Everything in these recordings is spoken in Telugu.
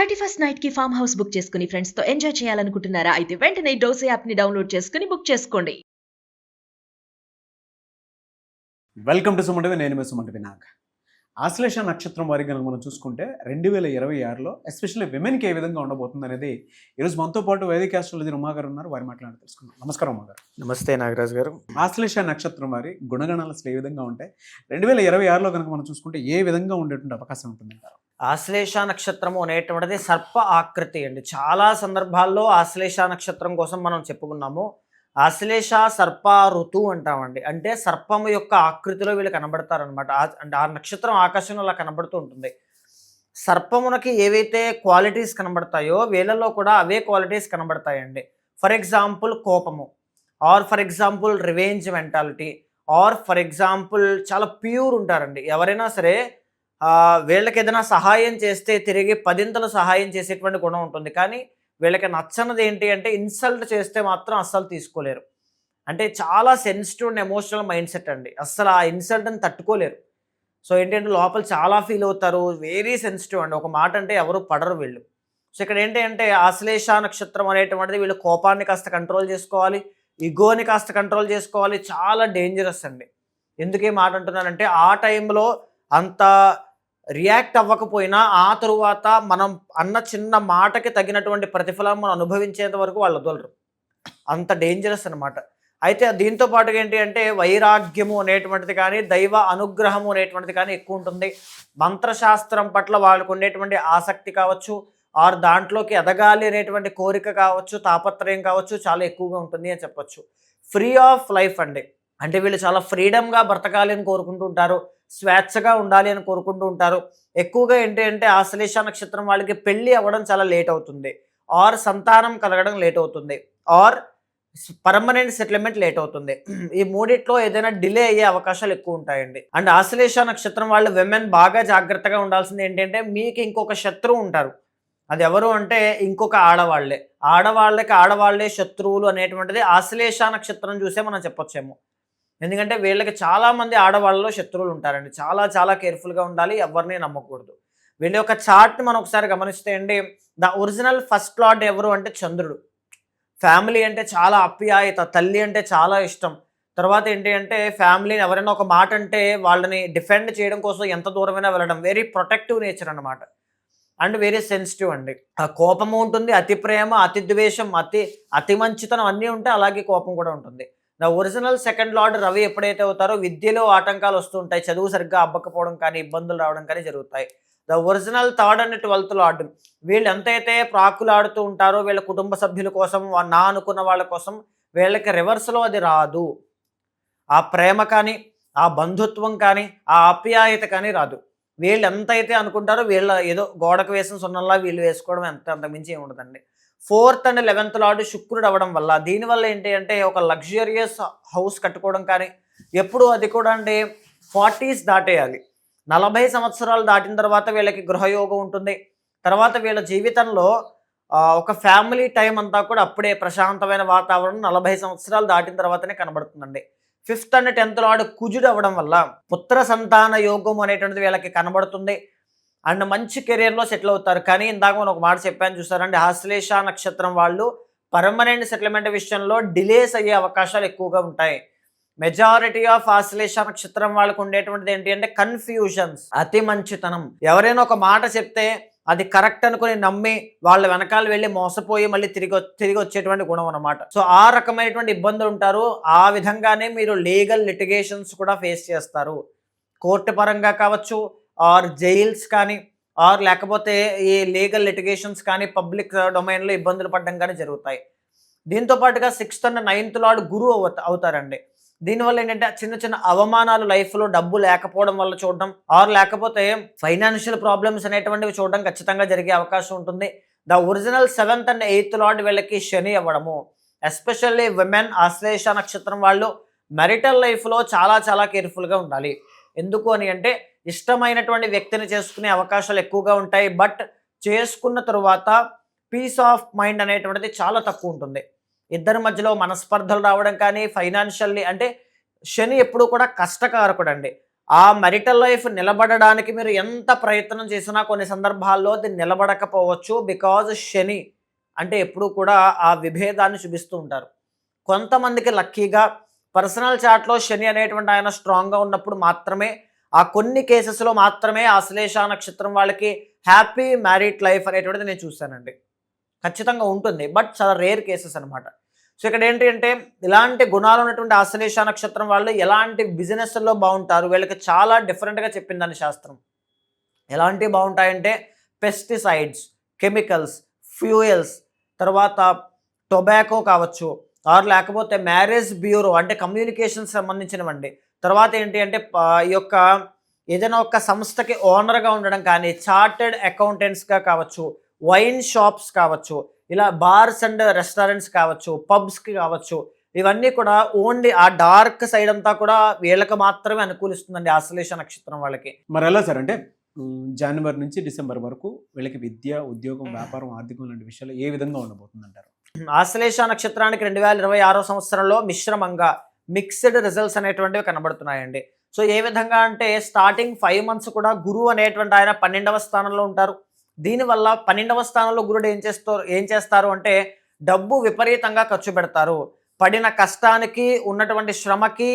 31st నైట్ కి ఫామ్ హౌస్ బుక్ చేసుకుని ఫ్రెండ్స్ తో ఎంజాయ్ చేయాలనుకుంటున్నారా? అయితే వెంటనే డోసే యాప్ ని డౌన్లోడ్ చేసుకుని బుక్ చేసుకోండి. వెల్కమ్ టు సుమంటివి. నేను మీ సుమంటి వినాయక్. ఆశ్లేష నక్షత్రం వారికి కనుక మనం చూసుకుంటే 2026లో ఎస్పెషల్లీ విమెన్కి ఏ విధంగా ఉండబోతుంది అనేది ఈరోజు మనతో పాటు వైదిక ఆస్ట్రాలజీ ఉమా గారు ఉన్నారు. వారి మాట్లాడి తెలుసుకుందాం. నమస్కారం ఉమా గారు. నమస్తే నాగరాజ్ గారు. ఆశ్లేష నక్షత్రం వారి గుణగణాలు అసలు ఏ విధంగా ఉంటాయి? 2026లో కనుక మనం చూసుకుంటే ఏ విధంగా ఉండేటువంటి అవకాశం ఉంటుందంటారు? ఆశ్లేష నక్షత్రము అనేటువంటిది సర్ప ఆకృతి అండి. చాలా సందర్భాల్లో ఆశ్లేష నక్షత్రం కోసం మనం చెప్పుకున్నాము. ఆశ్లేష సర్ప ఋతువు అంటామండి. అంటే సర్పము యొక్క ఆకృతిలో వీళ్ళు కనబడతారనమాట. అంటే ఆ నక్షత్రం ఆకాశంలో అలా కనబడుతూ ఉంటుంది. సర్పమునకి ఏవైతే క్వాలిటీస్ కనబడతాయో వీళ్ళలో కూడా అవే క్వాలిటీస్ కనబడతాయండి. ఫర్ ఎగ్జాంపుల్ కోపము, or for example revenge mentality, or for example చాలా ప్యూర్ ఉంటారండి. ఎవరైనా సరే వీళ్ళకి ఏదైనా సహాయం చేస్తే తిరిగి పదింతలు సహాయం చేసేటువంటి గుణం ఉంటుంది. కానీ వీళ్ళకి నచ్చనిది ఏంటి అంటే ఇన్సల్ట్ చేస్తే మాత్రం అస్సలు తీసుకోలేరు. అంటే చాలా sensitive and emotional mind set అండి. అస్సలు ఆ ఇన్సల్ట్ని తట్టుకోలేరు. సో ఏంటంటే లోపల చాలా ఫీల్ అవుతారు. వెరీ సెన్సిటివ్ అండి. ఒక మాట అంటే ఎవరు పడరు వీళ్ళు. సో ఇక్కడ ఏంటి అంటే ఆశ్లేష నక్షత్రం అనేటువంటిది వీళ్ళు కోపాన్ని కాస్త కంట్రోల్ చేసుకోవాలి, ఇగోని కాస్త కంట్రోల్ చేసుకోవాలి. చాలా డేంజరస్ అండి. ఎందుకు ఈ మాట అంటున్నానంటే ఆ టైంలో అంత రియాక్ట్ అవ్వకపోయినా ఆ తరువాత మనం అన్న చిన్న మాటకి తగినటువంటి ప్రతిఫలం మనం అనుభవించేంత వరకు వాళ్ళు వదలరు. అంత డేంజరస్ అనమాట. అయితే దీంతో పాటుగా ఏంటి అంటే వైరాగ్యము అనేటువంటిది కానీ దైవ అనుగ్రహము అనేటువంటిది కానీ ఎక్కువ ఉంటుంది. మంత్రశాస్త్రం పట్ల వాళ్ళకు ఉండేటువంటి ఆసక్తి కావచ్చు, ఆర్ దాంట్లోకి ఎదగాలి అనేటువంటి కోరిక కావచ్చు, తాపత్రయం కావచ్చు చాలా ఎక్కువగా ఉంటుంది అని చెప్పొచ్చు. ఫ్రీ ఆఫ్ లైఫ్ అండి. అంటే వీళ్ళు చాలా ఫ్రీడమ్గా బ్రతకాలి అని కోరుకుంటూ ఉంటారు, స్వేచ్ఛగా ఉండాలి అని కోరుకుంటూ ఉంటారు. ఎక్కువగా ఏంటి అంటే ఆశ్లేష నక్షత్రం వాళ్ళకి పెళ్ళి అవ్వడం చాలా లేట్ అవుతుంది, ఆర్ సంతానం కలగడం లేట్ అవుతుంది, ఆర్ పర్మనెంట్ సెటిల్మెంట్ లేట్ అవుతుంది. ఈ మూడిట్లో ఏదైనా డిలే అయ్యే అవకాశాలు ఎక్కువ ఉంటాయండి. అండ్ ఆశ్లేష నక్షత్రం వాళ్ళు విమెన్ బాగా జాగ్రత్తగా ఉండాల్సింది ఏంటంటే మీకు ఇంకొక శత్రువు ఉంటారు. అది ఎవరు అంటే ఇంకొక ఆడవాళ్లే. ఆడవాళ్లే శత్రువులు అనేటువంటిది ఆశ్లేష నక్షత్రం చూసే మనం చెప్పొచ్చేమో. ఎందుకంటే వీళ్ళకి చాలామంది ఆడవాళ్ళలో శత్రువులు ఉంటారండి. చాలా చాలా కేర్ఫుల్గా ఉండాలి, ఎవరిని నమ్మకూడదు. వీళ్ళ యొక్క చార్ట్ని మనం ఒకసారి గమనిస్తే అండి, ద ఒరిజినల్ ఫస్ట్ లార్డ్ ఎవరు అంటే చంద్రుడు. ఫ్యామిలీ అంటే చాలా ఆప్యాయత, తల్లి అంటే చాలా ఇష్టం. తర్వాత ఏంటి అంటే ఫ్యామిలీని ఎవరైనా ఒక మాట అంటే వాళ్ళని డిఫెండ్ చేయడం కోసం ఎంత దూరమైనా వెళ్ళడం. వెరీ ప్రొటెక్టివ్ నేచర్ అనమాట. అండ్ వెరీ సెన్సిటివ్ అండి. ఆ కోపము ఉంటుంది, అతి ప్రేమ, అతి ద్వేషం, అతి మంచితనం అన్నీ ఉంటాయి. అలాగే కోపం కూడా ఉంటుంది. The original second lord Ravi ఎప్పుడైతే అవుతారో విద్యలో ఆటంకాలు వస్తూ ఉంటాయి, చదువు సరిగ్గా అబ్బకపోవడం కానీ ఇబ్బందులు రావడం కానీ జరుగుతాయి. The original third and 12th lord వీళ్ళు ఎంతైతే ప్రాకులాడుతూ ఉంటారో వీళ్ళ కుటుంబ సభ్యుల కోసం, నా అనుకున్న వాళ్ళ కోసం, వీళ్ళకి రివర్స్లో అది రాదు. ఆ ప్రేమ కానీ, ఆ బంధుత్వం కానీ, ఆ ఆప్యాయత కానీ రాదు. వీళ్ళు ఎంతైతే అనుకుంటారో వీళ్ళ ఏదో గోడకు వేసిన సున్నంలా వీళ్ళు వేసుకోవడం అంతమించి ఏమి ఉండదండి. 4th and 11th లార్డ్ శుక్రుడు అవ్వడం వల్ల దీనివల్ల ఏంటి అంటే ఒక లగ్జరియస్ హౌస్ కట్టుకోవడం కానీ, ఎప్పుడు అది కూడా అంటే 40s దాటేయాలి. 40 సంవత్సరాలు దాటిన తర్వాత వీళ్ళకి గృహయోగం ఉంటుంది. తర్వాత వీళ్ళ జీవితంలో ఒక ఫ్యామిలీ టైం అంతా కూడా అప్పుడే ప్రశాంతమైన వాతావరణం 40 సంవత్సరాలు దాటిన తర్వాతనే కనబడుతుందండి. 5th and 10th లార్డ్ కుజుడు అవ్వడం వల్ల పుత్ర సంతాన యోగం అనేటువంటిది వీళ్ళకి కనబడుతుంది. అండ్ మంచి కెరీర్లో సెటిల్ అవుతారు. కానీ ఇందాక మనం ఒక మాట చెప్పాను చూసారండి, ఆశ్లేష నక్షత్రం వాళ్ళు పర్మనెంట్ సెటిల్మెంట్ విషయంలో డిలేస్ అయ్యే అవకాశాలు ఎక్కువగా ఉంటాయి. మెజారిటీ ఆఫ్ ఆశ్లేష నక్షత్రం వాళ్ళకు ఉండేటువంటిది ఏంటి అంటే కన్ఫ్యూజన్స్, అతి మంచితనం. ఎవరైనా ఒక మాట చెప్తే అది కరెక్ట్ అనుకుని నమ్మి వాళ్ళ వెనకాల వెళ్ళి మోసపోయి మళ్ళీ తిరిగి వచ్చేటువంటి గుణం అనమాట. సో ఆ రకమైనటువంటి ఇబ్బందులు ఉంటారు. ఆ విధంగానే మీరు లీగల్ లిటిగేషన్స్ కూడా ఫేస్ చేస్తారు. కోర్టు పరంగా కావచ్చు, ఆర్ జైల్స్ కానీ, ఆర్ లేకపోతే ఈ లీగల్ లిటిగేషన్స్ కానీ పబ్లిక్ డొమైన్లో ఇబ్బందులు పడడం కానీ జరుగుతాయి. దీంతో పాటుగా 6th and 9th లార్డ్ గురువు అవుతారండి. దీనివల్ల ఏంటంటే చిన్న చిన్న అవమానాలు లైఫ్లో డబ్బు లేకపోవడం వల్ల చూడడం, ఆర్ లేకపోతే ఫైనాన్షియల్ ప్రాబ్లమ్స్ అనేటువంటివి చూడడం ఖచ్చితంగా జరిగే అవకాశం ఉంటుంది. The original 7th and 8th lord వీళ్ళకి శని అవ్వడము. ఎస్పెషల్లీ విమెన్ ఆశ్లేష నక్షత్రం వాళ్ళు మ్యారిటల్ లైఫ్లో చాలా చాలా కేర్ఫుల్గా ఉండాలి. ఎందుకు అని అంటే ఇష్టమైనటువంటి వ్యక్తిని చేసుకునే అవకాశాలు ఎక్కువగా ఉంటాయి. బట్ చేసుకున్న తరువాత పీస్ ఆఫ్ మైండ్ అనేటువంటిది చాలా తక్కువ ఉంటుంది. ఇద్దరి మధ్యలో మనస్పర్ధలు రావడం కానీ, ఫైనాన్షియల్లీ అంటే శని ఎప్పుడు కూడా కష్టకారకుడు అండి. ఆ మెరిటల్ లైఫ్ నిలబడడానికి మీరు ఎంత ప్రయత్నం చేసినా కొన్ని సందర్భాల్లో అది నిలబడకపోవచ్చు. బికాజ్ శని అంటే ఎప్పుడు కూడా ఆ విభేదాన్ని చూపిస్తూ ఉంటారు. కొంతమందికి లక్కీగా పర్సనల్ చాట్లో శని అనేటువంటి ఆయన స్ట్రాంగ్గా ఉన్నప్పుడు మాత్రమే, ఆ కొన్ని కేసెస్లో మాత్రమే ఆశ్లేష నక్షత్రం వాళ్ళకి హ్యాపీ మ్యారీడ్ లైఫ్ అనేటువంటిది నేను చూశానండి. ఖచ్చితంగా ఉంటుంది, బట్ చాలా రేర్ కేసెస్ అనమాట. సో ఇక్కడ ఏంటి అంటే ఇలాంటి గుణాలు ఉన్నటువంటి ఆశ్లేష నక్షత్రం వాళ్ళు ఎలాంటి బిజినెస్లో బాగుంటారు, వీళ్ళకి చాలా డిఫరెంట్గా చెప్పిందని శాస్త్రం. ఎలాంటివి బాగుంటాయంటే పెస్టిసైడ్స్, కెమికల్స్, ఫ్యూయల్స్, తర్వాత టొబాకో కావచ్చు, ఆర్ లేకపోతే మ్యారేజ్ బ్యూరో అంటే కమ్యూనికేషన్ సంబంధించినవండి. తర్వాత ఏంటి అంటే ఈ యొక్క ఏదైనా ఒక సంస్థకి ఓనర్గా ఉండడం కానీ, చార్టెడ్ అకౌంటెంట్స్గా కావచ్చు, వైన్ షాప్స్ కావచ్చు, ఇలా బార్స్ అండ్ రెస్టారెంట్స్ కావచ్చు, పబ్స్కి కావచ్చు, ఇవన్నీ కూడా ఓన్లీ ఆ డార్క్ సైడ్ అంతా కూడా వీళ్ళకి మాత్రమే అనుకూలిస్తుందండి ఆశ్లేష నక్షత్రం వాళ్ళకి. మరి ఎలా సార్ అంటే జనవరి నుంచి డిసెంబర్ వరకు వీళ్ళకి విద్య, ఉద్యోగం, వ్యాపారం, ఆర్థికం లాంటి విషయాలు ఏ విధంగా ఉండబోతుంది అంటారు? ఆశ్లేష నక్షత్రానికి 2026 సంవత్సరంలో మిశ్రమంగా మిక్స్డ్ రిజల్ట్స్ అనేటువంటివి కనబడుతున్నాయండి. సో ఏ విధంగా అంటే స్టార్టింగ్ 5 months కూడా గురువు అనేటువంటి ఆయన 12వ స్థానంలో ఉంటారు. దీనివల్ల 12వ స్థానంలో గురుడు ఏం చేస్తారు అంటే డబ్బు విపరీతంగా ఖర్చు పెడతారు. పడిన కష్టానికి, ఉన్నటువంటి శ్రమకి,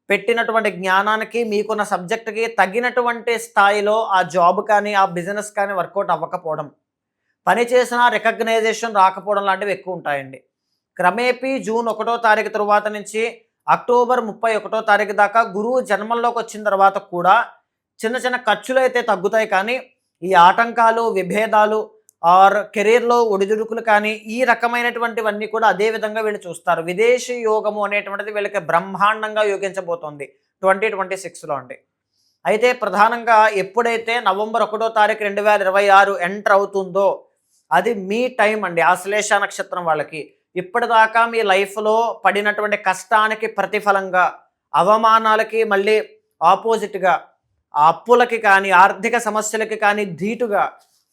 పెట్టినటువంటి జ్ఞానానికి, మీకున్న సబ్జెక్ట్కి తగినటువంటి స్థాయిలో ఆ జాబ్ కానీ ఆ బిజినెస్ కానీ వర్కౌట్ అవ్వకపోవడం, పని చేసిన రికగ్నైజేషన్ రాకపోవడం లాంటివి ఎక్కువ ఉంటాయండి. క్రమేపీ జూన్ 1వ తారీఖు తరువాత నుంచి అక్టోబర్ 31వ తారీఖు దాకా గురువు జన్మంలోకి వచ్చిన తర్వాత కూడా చిన్న చిన్న ఖర్చులు అయితే తగ్గుతాయి, కానీ ఈ ఆటంకాలు, విభేదాలు ఆర్ కెరీర్లో ఒడిదుడుకులు కానీ ఈ రకమైనటువంటివన్నీ కూడా అదే విధంగా వీళ్ళు చూస్తారు. విదేశీ యోగము అనేటువంటిది వీళ్ళకి బ్రహ్మాండంగా యోగించబోతోంది 2026లో అండి. అయితే ప్రధానంగా ఎప్పుడైతే నవంబర్ 1వ తారీఖు 2026 ఎంటర్ అవుతుందో అది మీ టైం అండి ఆశ్లేష నక్షత్రం వాళ్ళకి. ఇప్పటిదాకా మీ లైఫ్లో పడినటువంటి కష్టానికి ప్రతిఫలంగా, అవమానాలకి మళ్ళీ ఆపోజిట్గా, అప్పులకి కానీ ఆర్థిక సమస్యలకి కానీ ధీటుగా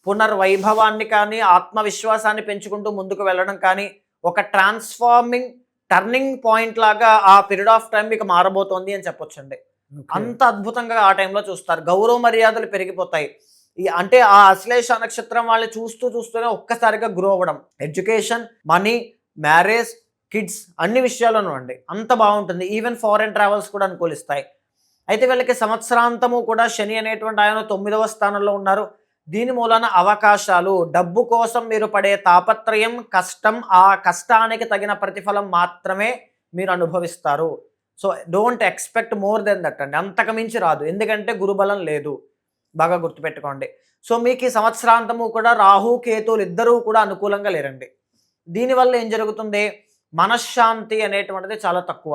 పునర్వైభవాన్ని కానీ ఆత్మవిశ్వాసాన్ని పెంచుకుంటూ ముందుకు వెళ్ళడం కానీ ఒక ట్రాన్స్ఫార్మింగ్ టర్నింగ్ పాయింట్ లాగా ఆ పీరియడ్ ఆఫ్ టైం మీకు మారబోతోంది అని చెప్పొచ్చండి. అంత అద్భుతంగా ఆ టైంలో చూస్తారు. గౌరవ మర్యాదలు పెరిగిపోతాయి. అంటే ఆ ఆశ్లేష నక్షత్రం వాళ్ళు చూస్తూనే ఒక్కసారిగా గ్రో అవ్వడం, ఎడ్యుకేషన్, మనీ, మ్యారేజ్, కిడ్స్ అన్ని విషయాలను అండి అంత బాగుంటుంది. ఈవెన్ ఫారెన్ ట్రావెల్స్ కూడా అనుకూలిస్తాయి. అయితే వీళ్ళకి సంవత్సరాంతము కూడా శని అనేటువంటి ఆయన 9వ స్థానంలో ఉన్నారు. దీని మూలన అవకాశాలు, డబ్బు కోసం మీరు పడే తాపత్రయం, కష్టం, ఆ కష్టానికి తగిన ప్రతిఫలం మాత్రమే మీరు అనుభవిస్తారు. So don't expect more than that అండి, అంతకు మించి రాదు. ఎందుకంటే గురుబలం లేదు, బాగా గుర్తుపెట్టుకోండి. సో మీకు ఈ సంవత్సరాంతము కూడా రాహు, కేతువులు ఇద్దరూ కూడా అనుకూలంగా లేరండి. దీనివల్ల ఏం జరుగుతుంది, మనశ్శాంతి అనేటువంటిది చాలా తక్కువ.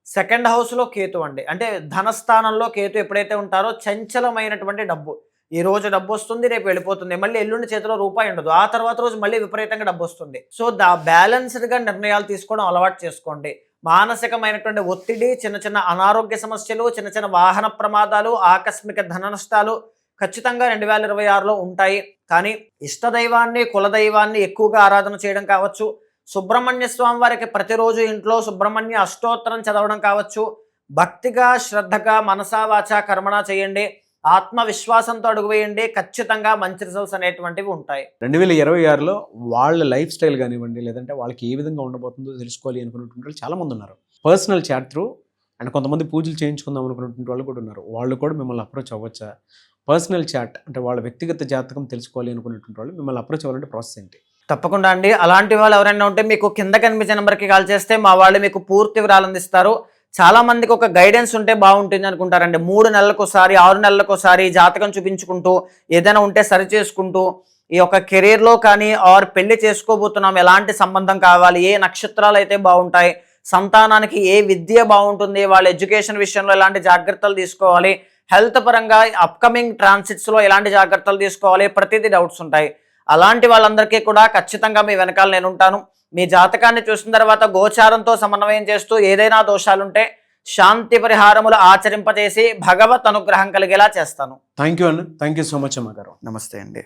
సెకండ్ హౌస్లో కేతు అండి, అంటే ధనస్థానంలో కేతు ఎప్పుడైతే ఉంటారో చంచలమైనటువంటి డబ్బు, ఈ రోజు డబ్బు వస్తుంది, రేపు వెళ్ళిపోతుంది, మళ్ళీ ఎల్లుండి చేతిలో రూపాయి ఉండదు, ఆ తర్వాత రోజు మళ్ళీ విపరీతంగా డబ్బు వస్తుంది. సో బ్యాలెన్స్డ్గా నిర్ణయాలు తీసుకోవడం అలవాటు చేసుకోండి. మానసికమైనటువంటి ఒత్తిడి, చిన్న చిన్న అనారోగ్య సమస్యలు, చిన్న చిన్న వాహన ప్రమాదాలు, ఆకస్మిక ధన నష్టాలు ఖచ్చితంగా 2026లో ఉంటాయి. కానీ ఇష్టదైవాన్ని, కులదైవాన్ని ఎక్కువగా ఆరాధన చేయడం కావచ్చు, సుబ్రహ్మణ్య స్వామి వారికి ప్రతిరోజు ఇంట్లో సుబ్రహ్మణ్య అష్టోత్తరం చదవడం కావచ్చు, భక్తిగా, శ్రద్ధగా, మనసా వాచా కర్మణ చేయండి, ఆత్మవిశ్వాసంతో అడుగు వేయండి, ఖచ్చితంగా మంచి రిజల్ట్స్ అనేటువంటివి ఉంటాయి. 2026లో వాళ్ళ లైఫ్ స్టైల్ కానివ్వండి, లేదంటే వాళ్ళకి ఏ విధంగా ఉండబోతుందో తెలుసుకోవాలి అనుకున్నటువంటి వాళ్ళు చాలా మంది ఉన్నారు. పర్సనల్ చాట్ త్రూ అండ్ కొంతమంది పూజలు చేయించుకుందాం అనుకున్నటువంటి వాళ్ళు కూడా ఉన్నారు. వాళ్ళు కూడా మిమ్మల్ని అప్రోచ్ అవ్వచ్చా? పర్సనల్ చాట్ అంటే వాళ్ళ వ్యక్తిగత జాతకం తెలుసుకోవాలి అనుకున్నటువంటి వాళ్ళు మిమ్మల్ని అప్రోచ్ అవ్వాలంటే ప్రాసెస్ ఏంటి? తప్పకుండా అండి. అలాంటి వాళ్ళు ఎవరైనా ఉంటే మీకు కింద కనిపించే నెంబర్కి కాల్ చేస్తే మా వాళ్ళు మీకు పూర్తి వివరాలు అందిస్తారు. చాలా మందికి ఒక గైడెన్స్ ఉంటే బాగుంటుంది అనుకుంటారండి. 3 నెలలకోసారి, 6 నెలలకోసారి జాతకం చూపించుకుంటూ ఏదైనా ఉంటే సరి చేసుకుంటూ ఈ యొక్క కెరీర్లో కానీ ఆర్ పెళ్లి చేసుకోబోతున్నాం, ఎలాంటి సంబంధం కావాలి, ఏ నక్షత్రాలు అయితే బాగుంటాయి, సంతానానికి ఏ విద్య బాగుంటుంది, వాళ్ళ ఎడ్యుకేషన్ విషయంలో ఎలాంటి జాగ్రత్తలు తీసుకోవాలి, హెల్త్ పరంగా అప్కమింగ్ ట్రాన్సిట్స్లో ఎలాంటి జాగ్రత్తలు తీసుకోవాలి, ప్రతిదీ డౌట్స్ ఉంటాయి. అలాంటి వాళ్ళందరికీ కూడా ఖచ్చితంగా మీ వెనకాల నేను ఉంటాను. మీ జాతకాన్ని చూసిన తర్వాత గోచారంతో సమన్వయం చేస్తూ ఏదైనా దోషాలుంటే శాంతి పరిహారములు ఆచరింపజేసి భగవత్ అనుగ్రహం కలిగేలా చేస్తాను. థ్యాంక్ యూ అన్న, థ్యాంక్ యూ సో మచ్ అమ్మ గారు. నమస్తే అండి.